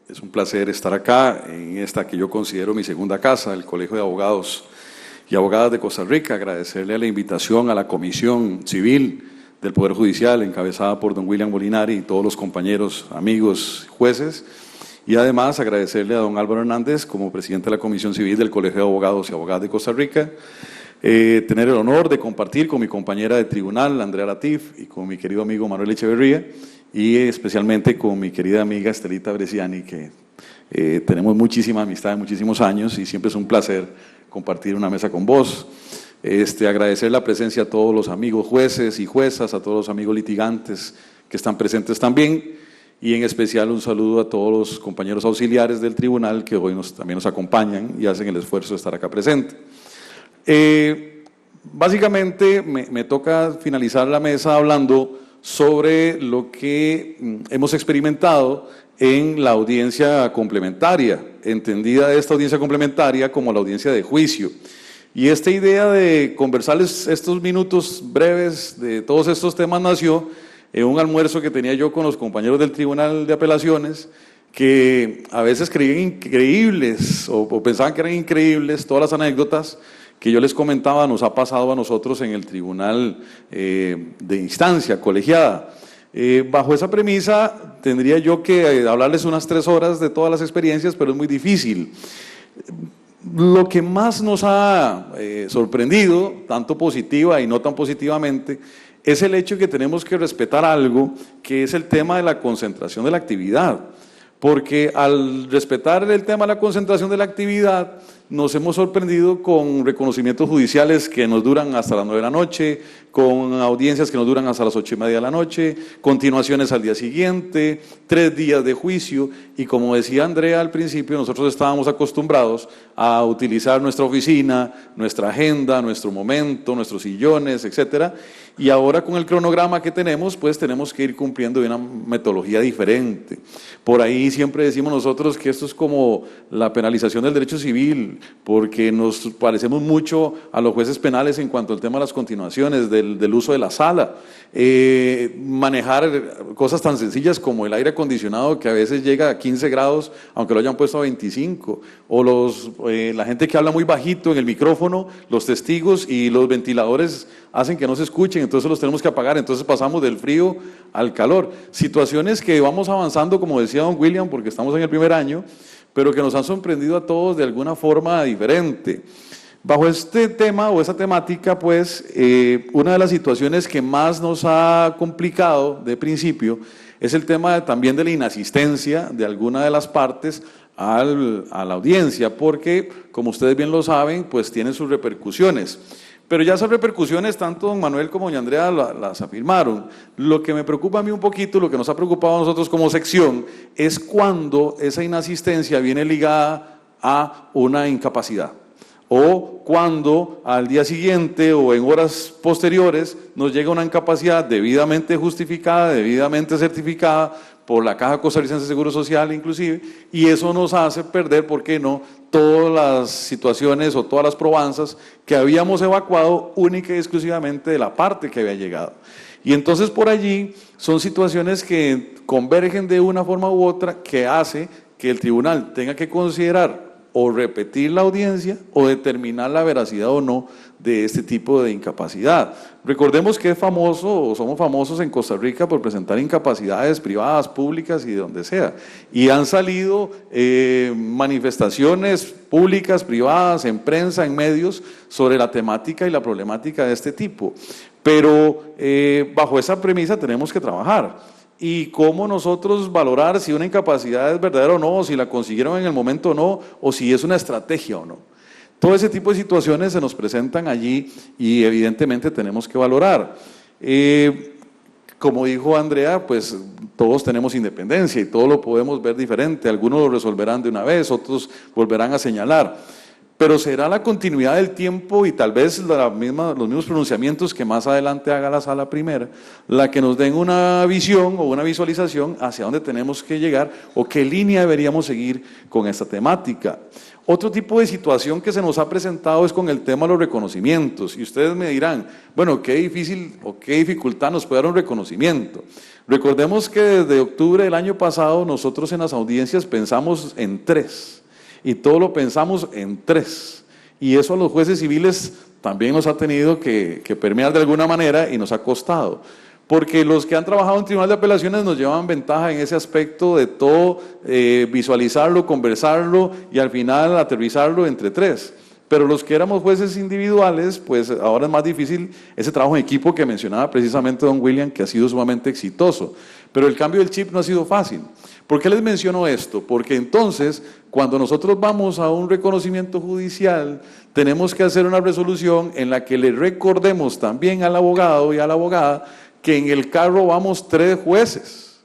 Es un placer estar acá en esta que yo considero mi segunda casa, el Colegio de Abogados y Abogadas de Costa Rica. Agradecerle la invitación a la Comisión Civil del Poder Judicial, encabezada por don William Molinari y todos los compañeros, amigos, jueces. Y además agradecerle a don Álvaro Hernández como presidente de la Comisión Civil del Colegio de Abogados y Abogadas de Costa Rica. Tener el honor de compartir con mi compañera de tribunal, Andrea Latif, y con mi querido amigo Manuel Echeverría, y especialmente con mi querida amiga Estelita Bresciani, que tenemos muchísima amistad de muchísimos años y siempre es un placer compartir una mesa con vos. Agradecer la presencia a todos los amigos jueces y juezas, a todos los amigos litigantes que están presentes también, y en especial un saludo a todos los compañeros auxiliares del tribunal que hoy también nos acompañan y hacen el esfuerzo de estar acá presente. Básicamente me toca finalizar la mesa hablando sobre lo que hemos experimentado en la audiencia complementaria, entendida esta audiencia complementaria como la audiencia de juicio. Y esta idea de conversarles estos minutos breves de todos estos temas nació en un almuerzo que tenía yo con los compañeros del Tribunal de Apelaciones, que a veces creían increíbles o pensaban que eran increíbles todas las anécdotas que yo les comentaba nos ha pasado a nosotros en el tribunal de instancia colegiada. Bajo esa premisa tendría yo que hablarles unas 3 horas de todas las experiencias, pero es muy difícil. Lo que más nos ha sorprendido, tanto positiva y no tan positivamente, es el hecho de que tenemos que respetar algo que es el tema de la concentración de la actividad. Porque al respetar el tema de la concentración de la actividad, nos hemos sorprendido con reconocimientos judiciales que nos duran hasta las 9 de la noche, con audiencias que nos duran hasta las 8:30 de la noche, continuaciones al día siguiente, 3 días de juicio, y como decía Andrea al principio, nosotros estábamos acostumbrados a utilizar nuestra oficina, nuestra agenda, nuestro momento, nuestros sillones, etcétera, y ahora con el cronograma que tenemos, pues tenemos que ir cumpliendo de una metodología diferente. Por ahí siempre decimos nosotros que esto es como la penalización del derecho civil, porque nos parecemos mucho a los jueces penales en cuanto al tema de las continuaciones, del uso de la sala, manejar cosas tan sencillas como el aire acondicionado que a veces llega a 15 grados, aunque lo hayan puesto a 25, o la gente que habla muy bajito en el micrófono, los testigos y los ventiladores hacen que no se escuchen, entonces los tenemos que apagar, entonces pasamos del frío al calor. Situaciones que vamos avanzando, como decía don William, porque estamos en el primer año, pero que nos han sorprendido a todos de alguna forma diferente. Bajo este tema o esa temática, pues, una de las situaciones que más nos ha complicado de principio es el tema también de la inasistencia de alguna de las partes a la audiencia, porque, como ustedes bien lo saben, pues tiene sus repercusiones. Pero ya esas repercusiones, tanto don Manuel como doña Andrea las afirmaron. Lo que me preocupa a mí un poquito, lo que nos ha preocupado a nosotros como sección, es cuando esa inasistencia viene ligada a una incapacidad, o cuando al día siguiente o en horas posteriores nos llega una incapacidad debidamente justificada, debidamente certificada por la Caja Costarricense de Seguro Social inclusive, y eso nos hace perder, ¿por qué no?, todas las situaciones o todas las probanzas que habíamos evacuado única y exclusivamente de la parte que había llegado. Y entonces por allí son situaciones que convergen de una forma u otra que hace que el tribunal tenga que considerar o repetir la audiencia o determinar la veracidad o no de este tipo de incapacidad. Recordemos que es famoso, o somos famosos en Costa Rica por presentar incapacidades privadas, públicas y de donde sea. Y han salido manifestaciones públicas, privadas, en prensa, en medios, sobre la temática y la problemática de este tipo. Pero bajo esa premisa tenemos que trabajar. Y cómo nosotros valorar si una incapacidad es verdadera o no, o si la consiguieron en el momento o no, o si es una estrategia o no. Todo ese tipo de situaciones se nos presentan allí y evidentemente tenemos que valorar. Como dijo Andrea, pues todos tenemos independencia y todo lo podemos ver diferente. Algunos lo resolverán de una vez, otros volverán a señalar. pero será la continuidad del tiempo y tal vez los mismos pronunciamientos que más adelante haga la sala primera, la que nos den una visión o una visualización hacia dónde tenemos que llegar o qué línea deberíamos seguir con esta temática. Otro tipo de situación que se nos ha presentado es con el tema de los reconocimientos, y ustedes me dirán, bueno, qué difícil o qué dificultad nos puede dar un reconocimiento. Recordemos que desde octubre del año pasado nosotros en las audiencias pensamos en 3. Y todo lo pensamos en 3. Y eso a los jueces civiles también nos ha tenido que permear de alguna manera y nos ha costado. Porque los que han trabajado en Tribunal de Apelaciones nos llevan ventaja en ese aspecto de todo visualizarlo, conversarlo y al final aterrizarlo entre 3. Pero los que éramos jueces individuales, pues ahora es más difícil ese trabajo en equipo que mencionaba precisamente don William, que ha sido sumamente exitoso. Pero el cambio del chip no ha sido fácil. ¿Por qué les menciono esto? Porque entonces, cuando nosotros vamos a un reconocimiento judicial, tenemos que hacer una resolución en la que le recordemos también al abogado y a la abogada que en el carro vamos 3 jueces,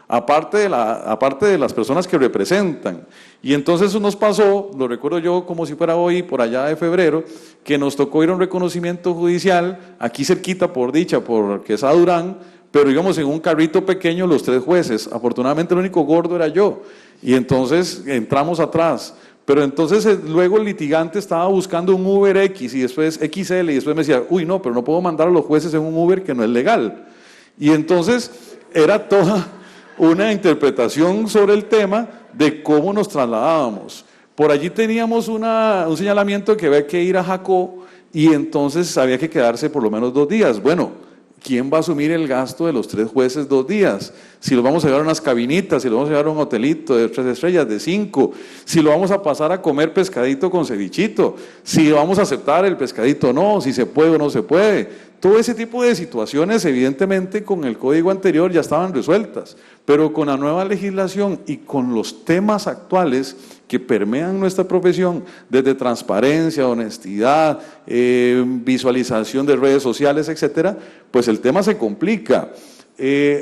aparte de las personas que representan. Y entonces eso nos pasó, lo recuerdo yo como si fuera hoy, por allá de febrero, que nos tocó ir a un reconocimiento judicial, aquí cerquita por dicha, por Quesada Durán, pero íbamos en un carrito pequeño los 3 jueces. Afortunadamente el único gordo era yo, y entonces entramos atrás. Pero entonces luego el litigante estaba buscando un Uber X y después XL, y después me decía, uy no, pero no puedo mandar a los jueces en un Uber que no es legal. Y entonces era toda una interpretación sobre el tema de cómo nos trasladábamos. Por allí teníamos un señalamiento que había que ir a Jacó, y entonces había que quedarse por lo menos 2 días. Bueno, ¿quién va a asumir el gasto de los 3 jueces 2 días? Si los vamos a llevar a unas cabinitas, si los vamos a llevar a un hotelito de 3 estrellas, de 5, si lo vamos a pasar a comer pescadito con cevichito, si vamos a aceptar el pescadito o no, si se puede o no se puede. Todo ese tipo de situaciones, evidentemente, con el código anterior ya estaban resueltas, pero con la nueva legislación y con los temas actuales que permean nuestra profesión, desde transparencia, honestidad, visualización de redes sociales, etcétera, pues el tema se complica.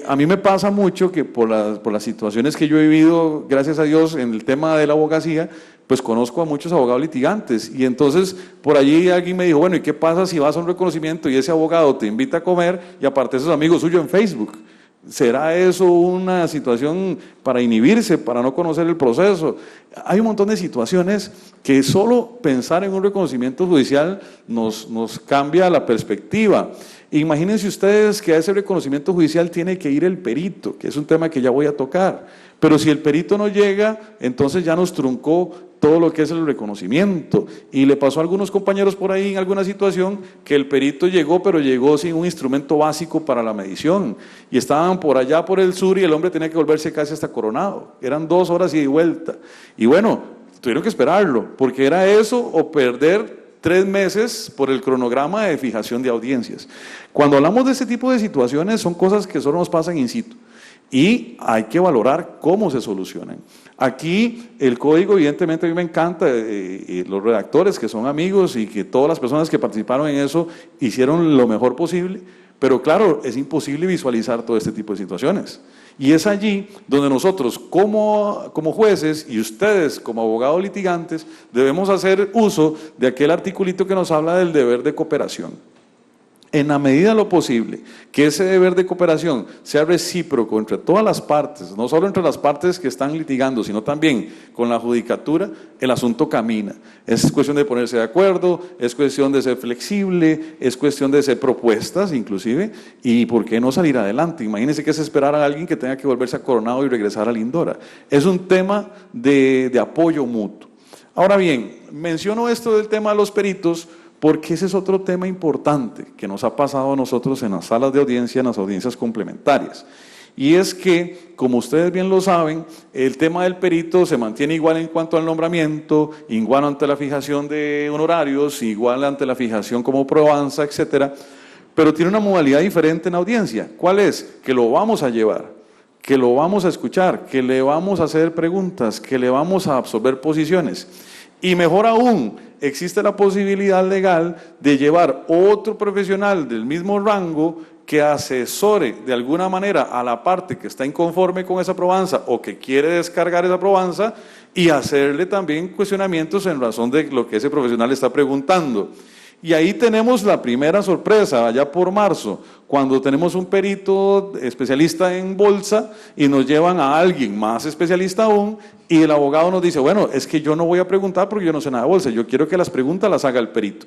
A mí me pasa mucho que por las situaciones que yo he vivido, gracias a Dios, en el tema de la abogacía, pues conozco a muchos abogados litigantes, y entonces por allí alguien me dijo, bueno, ¿y qué pasa si vas a un reconocimiento y ese abogado te invita a comer y aparte esos amigos suyos en Facebook? ¿Será eso una situación para inhibirse, para no conocer el proceso? Hay un montón de situaciones que solo pensar en un reconocimiento judicial nos cambia la perspectiva. Imagínense ustedes que a ese reconocimiento judicial tiene que ir el perito, que es un tema que ya voy a tocar. Pero si el perito no llega, entonces ya nos truncó todo lo que es el reconocimiento. Y le pasó a algunos compañeros por ahí en alguna situación que el perito llegó, pero llegó sin un instrumento básico para la medición. Y estaban por allá por el sur y el hombre tenía que volverse casi hasta Coronado. Eran 2 horas y de vuelta. Y bueno, tuvieron que esperarlo, porque era eso o perder 3 meses por el cronograma de fijación de audiencias. Cuando hablamos de este tipo de situaciones, son cosas que solo nos pasan in situ. Y hay que valorar cómo se solucionan. Aquí el código, evidentemente a mí me encanta, los redactores que son amigos y que todas las personas que participaron en eso hicieron lo mejor posible, pero claro, es imposible visualizar todo este tipo de situaciones. Y es allí donde nosotros como jueces y ustedes como abogados litigantes debemos hacer uso de aquel articulito que nos habla del deber de cooperación. En la medida de lo posible, que ese deber de cooperación sea recíproco entre todas las partes, no solo entre las partes que están litigando, sino también con la judicatura, el asunto camina. Es cuestión de ponerse de acuerdo, es cuestión de ser flexible, es cuestión de hacer propuestas inclusive, y por qué no salir adelante. Imagínense que es esperar a alguien que tenga que volverse a Coronado y regresar a Lindora. Es un tema de apoyo mutuo. Ahora bien, menciono esto del tema de los peritos, porque ese es otro tema importante que nos ha pasado a nosotros en las salas de audiencia, en las audiencias complementarias. Y es que, como ustedes bien lo saben, el tema del perito se mantiene igual en cuanto al nombramiento, igual ante la fijación de honorarios, igual ante la fijación como probanza, etcétera, pero tiene una modalidad diferente en audiencia. ¿Cuál es? Que lo vamos a llevar, que lo vamos a escuchar, que le vamos a hacer preguntas, que le vamos a absorber posiciones. Y mejor aún, existe la posibilidad legal de llevar otro profesional del mismo rango que asesore de alguna manera a la parte que está inconforme con esa probanza o que quiere descargar esa probanza y hacerle también cuestionamientos en razón de lo que ese profesional está preguntando. Y ahí tenemos la primera sorpresa, allá por marzo, cuando tenemos un perito especialista en bolsa y nos llevan a alguien más especialista aún y el abogado nos dice, bueno, es que yo no voy a preguntar porque yo no sé nada de bolsa, yo quiero que las preguntas las haga el perito.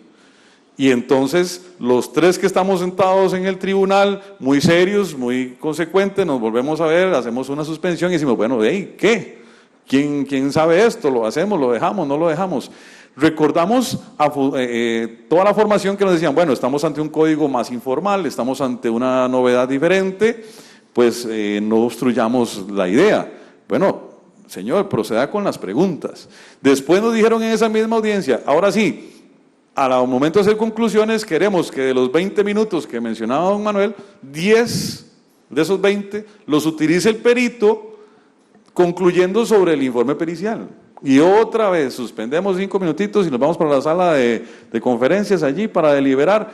Y entonces los tres que estamos sentados en el tribunal, muy serios, muy consecuentes, nos volvemos a ver, hacemos una suspensión y decimos, bueno, hey, ¿qué? ¿Quién sabe esto? ¿Lo hacemos? ¿Lo dejamos? ¿No lo dejamos? Recordamos toda la formación que nos decían, bueno, estamos ante un código más informal, estamos ante una novedad diferente, pues no obstruyamos la idea. Bueno, señor, proceda con las preguntas. Después nos dijeron en esa misma audiencia, ahora sí, al momento de hacer conclusiones, queremos que de los 20 minutos que mencionaba don Manuel, 10 de esos 20 los utilice el perito concluyendo sobre el informe pericial. Y otra vez suspendemos 5 minutitos y nos vamos para la sala de conferencias allí para deliberar.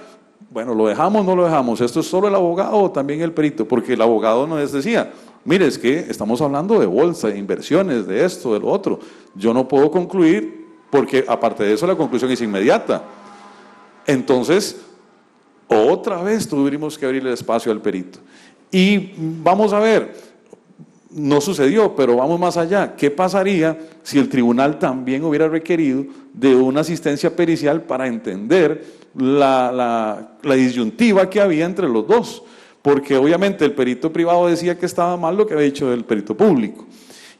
Bueno, ¿lo dejamos o no lo dejamos? ¿Esto es solo el abogado o también el perito? Porque el abogado nos decía, mire, es que estamos hablando de bolsa, de inversiones, de esto, de lo otro. Yo no puedo concluir porque aparte de eso la conclusión es inmediata. Entonces, otra vez tuvimos que abrirle espacio al perito. Y vamos a ver, no sucedió, pero vamos más allá. ¿Qué pasaría si el tribunal también hubiera requerido de una asistencia pericial para entender la disyuntiva que había entre los dos? Porque obviamente el perito privado decía que estaba mal lo que había dicho el perito público.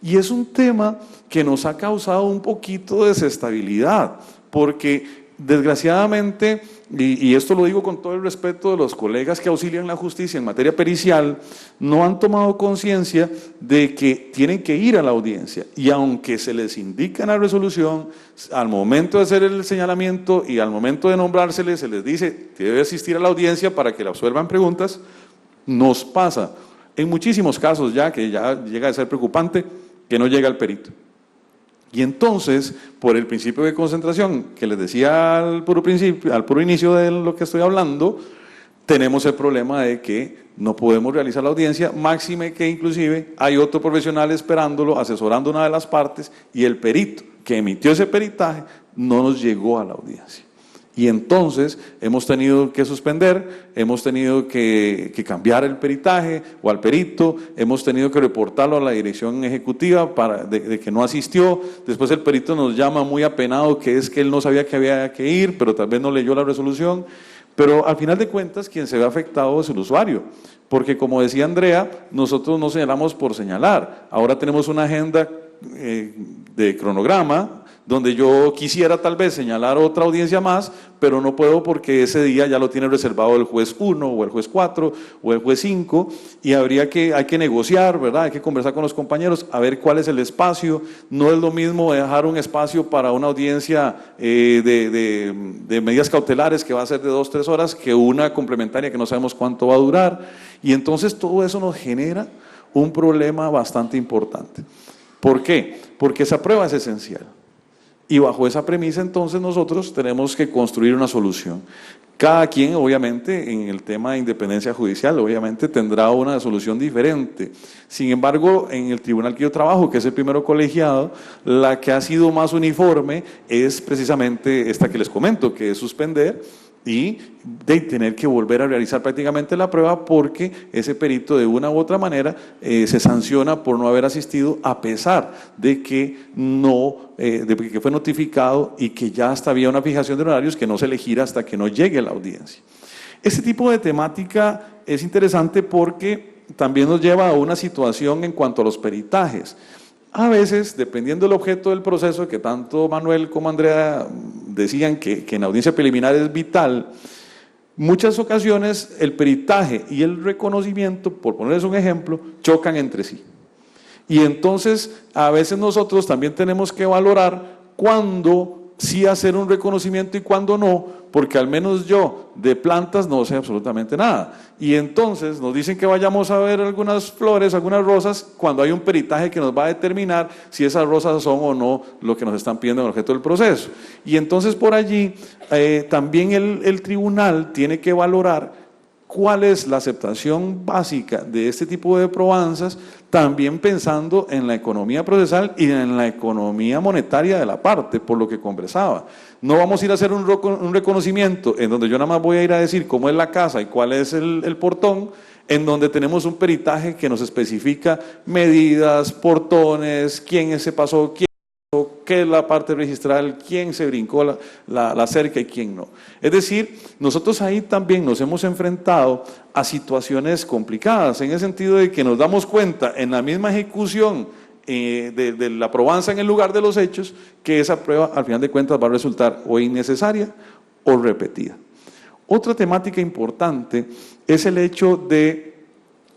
Y es un tema que nos ha causado un poquito de desestabilidad, porque desgraciadamente, y esto lo digo con todo el respeto de los colegas que auxilian la justicia en materia pericial, no han tomado conciencia de que tienen que ir a la audiencia, y aunque se les indica en la resolución, al momento de hacer el señalamiento y al momento de nombrárseles, se les dice que debe asistir a la audiencia para que le absuelvan preguntas, nos pasa en muchísimos casos ya, que ya llega a ser preocupante, que no llega el perito. Y entonces, por el principio de concentración que les decía al puro inicio de lo que estoy hablando, tenemos el problema de que no podemos realizar la audiencia, máxime que inclusive hay otro profesional esperándolo, asesorando una de las partes, y el perito que emitió ese peritaje no nos llegó a la audiencia. Y entonces hemos tenido que suspender, hemos tenido que cambiar el peritaje o al perito, hemos tenido que reportarlo a la dirección ejecutiva de que no asistió. Después el perito nos llama muy apenado que es que él no sabía que había que ir, pero tal vez no leyó la resolución. Pero al final de cuentas quien se ve afectado es el usuario, porque como decía Andrea, nosotros no señalamos por señalar. Ahora tenemos una agenda de cronograma, donde yo quisiera tal vez señalar otra audiencia más, pero no puedo porque ese día ya lo tiene reservado el juez 1 o el juez 4 o el juez 5 y hay que negociar, ¿verdad? Hay que conversar con los compañeros a ver cuál es el espacio. No es lo mismo dejar un espacio para una audiencia de medidas cautelares que va a ser de 2-3 horas que una complementaria que no sabemos cuánto va a durar, y entonces todo eso nos genera un problema bastante importante. ¿Por qué? Porque esa prueba es esencial. Y bajo esa premisa, entonces, nosotros tenemos que construir una solución. Cada quien, obviamente, en el tema de independencia judicial, obviamente tendrá una solución diferente. Sin embargo, en el tribunal que yo trabajo, que es el primero colegiado, la que ha sido más uniforme es precisamente esta que les comento, que es suspender y de tener que volver a realizar prácticamente la prueba, porque ese perito de una u otra manera se sanciona por no haber asistido, a pesar de que de que fue notificado y que ya hasta había una fijación de horarios que no se le gira hasta que no llegue la audiencia. Este tipo de temática es interesante porque también nos lleva a una situación en cuanto a los peritajes. A veces, dependiendo del objeto del proceso, que tanto Manuel como Andrea decían que en audiencia preliminar es vital, muchas ocasiones el peritaje y el reconocimiento, por ponerles un ejemplo, chocan entre sí. Y entonces, a veces nosotros también tenemos que valorar cuándo sí hacer un reconocimiento y cuándo no, porque al menos yo de plantas no sé absolutamente nada. Y entonces nos dicen que vayamos a ver algunas flores, algunas rosas, cuando hay un peritaje que nos va a determinar si esas rosas son o no lo que nos están pidiendo en el objeto del proceso. Y entonces por allí también el tribunal tiene que valorar cuál es la aceptación básica de este tipo de probanzas, también pensando en la economía procesal y en la economía monetaria de la parte, por lo que conversaba. No vamos a ir a hacer un reconocimiento en donde yo nada más voy a ir a decir cómo es la casa y cuál es el portón, en donde tenemos un peritaje que nos especifica medidas, portones, quién se pasó, qué es la parte registral, quién se brincó la cerca y quién no. Es decir, nosotros ahí también nos hemos enfrentado a situaciones complicadas, en el sentido de que nos damos cuenta en la misma ejecución de la probanza en el lugar de los hechos, que esa prueba al final de cuentas va a resultar o innecesaria o repetida. Otra temática importante es el hecho de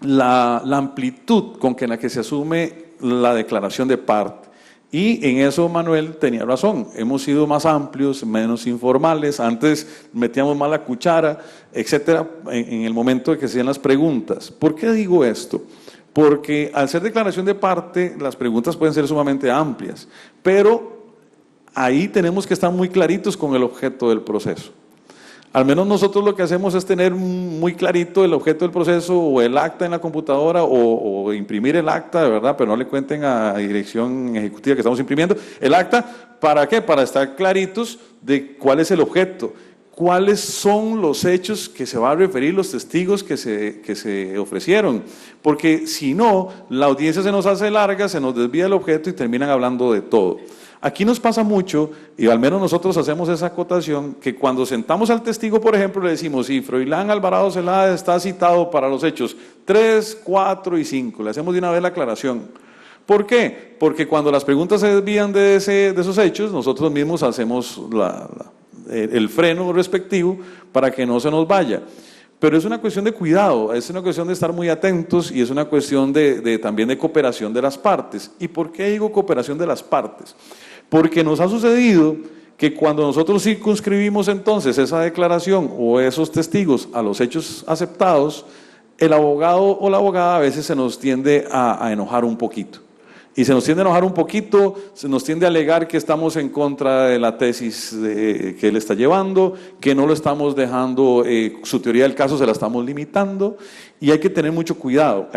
la amplitud con que en la que se asume la declaración de parte. Y en eso Manuel tenía razón, hemos sido más amplios, menos informales, antes metíamos más la cuchara, etcétera, en el momento de que se hacían las preguntas. ¿Por qué digo esto? Porque al ser declaración de parte, las preguntas pueden ser sumamente amplias, pero ahí tenemos que estar muy claritos con el objeto del proceso. Al menos nosotros lo que hacemos es tener muy clarito el objeto del proceso o el acta en la computadora o imprimir el acta, de verdad, pero no le cuenten a dirección ejecutiva que estamos imprimiendo. El acta, ¿para qué? Para estar claritos de cuál es el objeto, cuáles son los hechos que se va a referir, los testigos que se ofrecieron. Porque si no, la audiencia se nos hace larga, se nos desvía el objeto y terminan hablando de todo. Aquí nos pasa mucho, y al menos nosotros hacemos esa acotación, que cuando sentamos al testigo, por ejemplo, le decimos, sí, Froilán Alvarado Celada está citado para los hechos 3, 4 y 5. Le hacemos de una vez la aclaración. ¿Por qué? Porque cuando las preguntas se desvían de esos hechos, nosotros mismos hacemos el freno respectivo para que no se nos vaya. Pero es una cuestión de cuidado, es una cuestión de estar muy atentos y es una cuestión también de cooperación de las partes. ¿Y por qué digo cooperación de las partes? Porque nos ha sucedido que cuando nosotros circunscribimos entonces esa declaración o esos testigos a los hechos aceptados, el abogado o la abogada a veces se nos tiende a enojar un poquito. Y se nos tiende a enojar un poquito, se nos tiende a alegar que estamos en contra de la tesis que él está llevando, que no lo estamos dejando, su teoría del caso se la estamos limitando, y hay que tener mucho cuidado,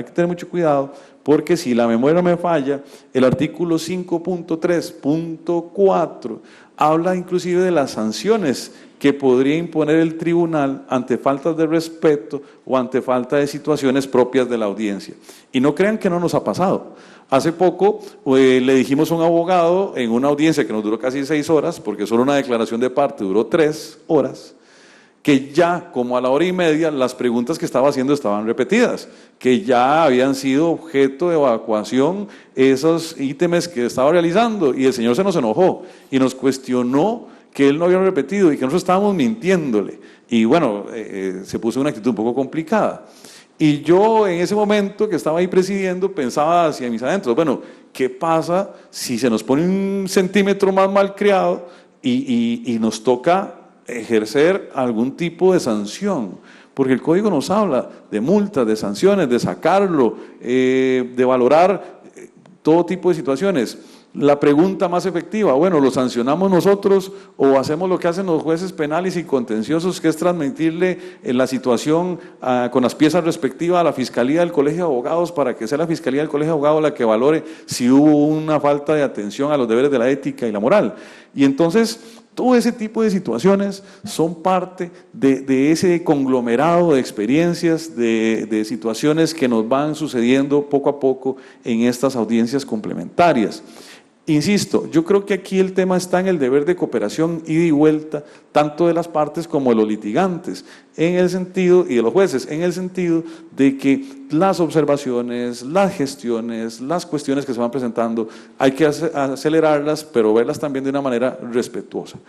porque si la memoria no me falla, el artículo 5.3.4 habla inclusive de las sanciones que podría imponer el tribunal ante faltas de respeto o ante falta de situaciones propias de la audiencia. Y no crean que no nos ha pasado. Hace poco le dijimos a un abogado en una audiencia que nos duró casi 6 horas, porque solo una declaración de parte duró 3 horas, que ya como a la hora y media las preguntas que estaba haciendo estaban repetidas, que ya habían sido objeto de evacuación esos ítems que estaba realizando, y el señor se nos enojó y nos cuestionó que él no había repetido y que nosotros estábamos mintiéndole, y bueno, se puso una actitud un poco complicada. Y yo en ese momento que estaba ahí presidiendo pensaba hacia mis adentros, bueno, ¿qué pasa si se nos pone 1 centímetro más malcriado y nos toca ejercer algún tipo de sanción? Porque el código nos habla de multas, de sanciones, de sacarlo, de valorar todo tipo de situaciones. La pregunta más efectiva, bueno, ¿lo sancionamos nosotros o hacemos lo que hacen los jueces penales y contenciosos, que es transmitirle la situación con las piezas respectivas a la Fiscalía del Colegio de Abogados, para que sea la Fiscalía del Colegio de Abogados la que valore si hubo una falta de atención a los deberes de la ética y la moral? Y entonces, todo ese tipo de situaciones son parte de ese conglomerado de experiencias, de situaciones que nos van sucediendo poco a poco en estas audiencias complementarias. Insisto, yo creo que aquí el tema está en el deber de cooperación ida y vuelta, tanto de las partes como de los litigantes, en el sentido, y de los jueces, en el sentido de que las observaciones, las gestiones, las cuestiones que se van presentando, hay que acelerarlas, pero verlas también de una manera respetuosa.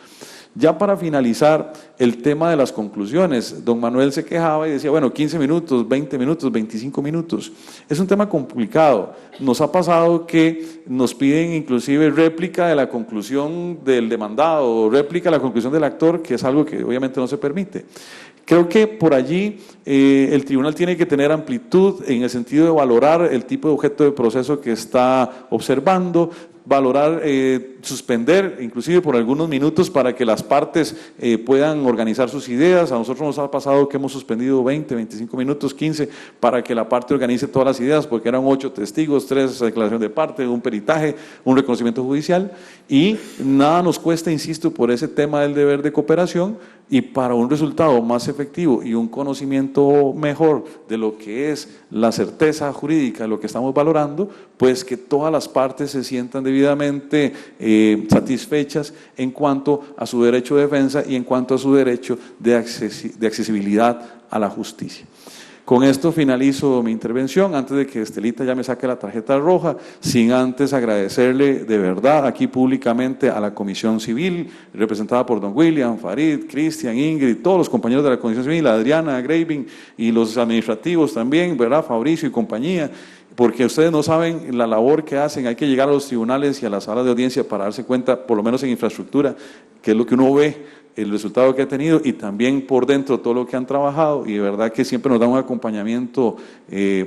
Ya para finalizar el tema de las conclusiones, don Manuel se quejaba y decía, bueno, 15 minutos, 20 minutos, 25 minutos. Es un tema complicado. Nos ha pasado que nos piden inclusive réplica de la conclusión del demandado o réplica de la conclusión del actor, que es algo que obviamente no se permite. Creo que por allí el tribunal tiene que tener amplitud en el sentido de valorar el tipo de objeto de proceso que está observando, valorar suspender, inclusive por algunos minutos, para que las partes puedan organizar sus ideas. A nosotros nos ha pasado que hemos suspendido 20, 25 minutos, 15, para que la parte organice todas las ideas, porque eran 8 testigos, 3 declaraciones de parte, un peritaje, un reconocimiento judicial, y nada nos cuesta, insisto, por ese tema del deber de cooperación, y para un resultado más efectivo y un conocimiento mejor de lo que es la certeza jurídica, de lo que estamos valorando, pues que todas las partes se sientan debidamente satisfechas en cuanto a su derecho de defensa y en cuanto a su derecho de accesibilidad a la justicia. Con esto finalizo mi intervención, antes de que Estelita ya me saque la tarjeta roja, sin antes agradecerle de verdad aquí públicamente a la Comisión Civil, representada por don William, Farid, Cristian, Ingrid, todos los compañeros de la Comisión Civil, Adriana, Graving, y los administrativos también, ¿verdad? Fabricio y compañía, porque ustedes no saben la labor que hacen. Hay que llegar a los tribunales y a las salas de audiencia para darse cuenta, por lo menos en infraestructura, que es lo que uno ve, el resultado que ha tenido, y también por dentro todo lo que han trabajado, y de verdad que siempre nos da un acompañamiento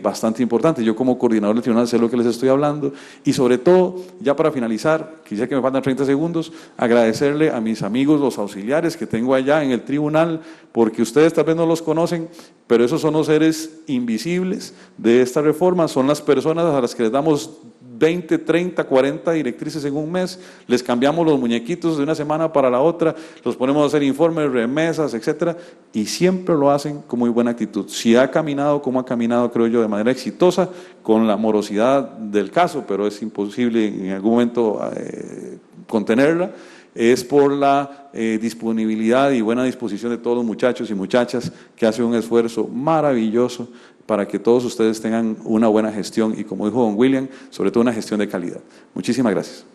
bastante importante. Yo como coordinador del tribunal sé lo que les estoy hablando, y sobre todo, ya para finalizar, quisiera que me faltan 30 segundos, agradecerle a mis amigos, los auxiliares que tengo allá en el tribunal, porque ustedes tal vez no los conocen, pero esos son los seres invisibles de esta reforma, son las personas a las que les damos 20, 30, 40 directrices en un mes, les cambiamos los muñequitos de una semana para la otra, los ponemos a hacer informes, remesas, etcétera, y siempre lo hacen con muy buena actitud. Si ha caminado como ha caminado, creo yo, de manera exitosa, con la morosidad del caso, pero es imposible en algún momento contenerla, es por la disponibilidad y buena disposición de todos los muchachos y muchachas que hacen un esfuerzo maravilloso para que todos ustedes tengan una buena gestión y, como dijo don William, sobre todo una gestión de calidad. Muchísimas gracias.